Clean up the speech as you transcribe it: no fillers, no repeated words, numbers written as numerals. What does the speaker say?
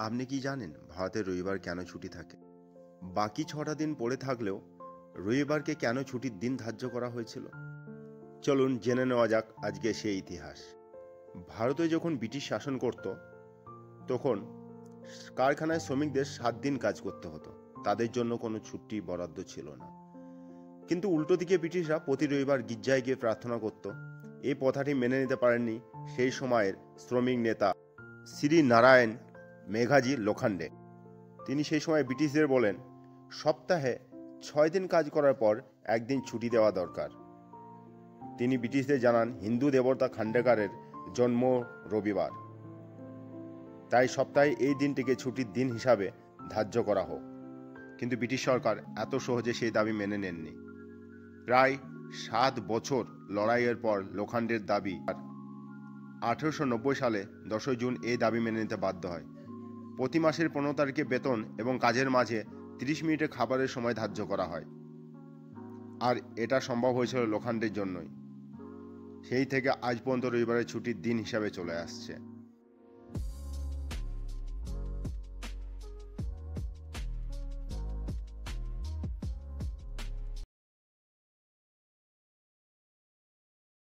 আপনি কি জানেন ভারতে রবিবার কেন ছুটি থাকে? বাকি 6টা দিন পড়ে থাকলেও রবিবারকে কেন ছুটির দিন ধার্য করা হয়েছিল? চলুন জেনে নেওয়া যাক আজকে সেই ইতিহাস। ভারতে যখন ব্রিটিশ শাসন করত তখন কারখানায় শ্রমিকদের 7 দিন কাজ করতে হতো। তাদের জন্য কোনো ছুটি বরাদ্দ ছিল না। কিন্তু উল্টো দিকে ব্রিটিশরা প্রতি রবিবার গির্জায় গিয়ে প্রার্থনা করত। এই প্রথাটি মেনে নিতে পারেননি সেই সময়ের শ্রমিক নেতা শ্রী নারায়ণ মেঘাজি লোখান্ডে। তিনি সেই সময় ব্রিটিশদের বলেন, সপ্তাহে 6 দিন কাজ করার পর একদিন ছুটি দেওয়া দরকার। তিনি ব্রিটিশদের জানান হিন্দু দেবতা খান্ডেকারের জন্ম রবিবার, তাই সপ্তাহে এই দিনটিকে ছুটির দিন হিসাবে ধার্য করা হোক। কিন্তু ব্রিটিশ সরকার এত সহজে সেই দাবি মেনে নেননি। প্রায় 7 বছর লড়াইয়ের পর লোখান্ডের দাবি 1890 সালে 10 জুন এই দাবি মেনে নিতে বাধ্য হয়। প্রতি মাসের 15 তারিখে বেতন এবং কাজের মাঝে 30 মিনিটের খাবারের সময় ধার্য করা হয়। আর এটা সম্ভব হয়েছিল লোখান্ডের জন্যই। সেই থেকে আজ পর্যন্ত রবিবারের ছুটির দিন হিসাবে চলে আসছে।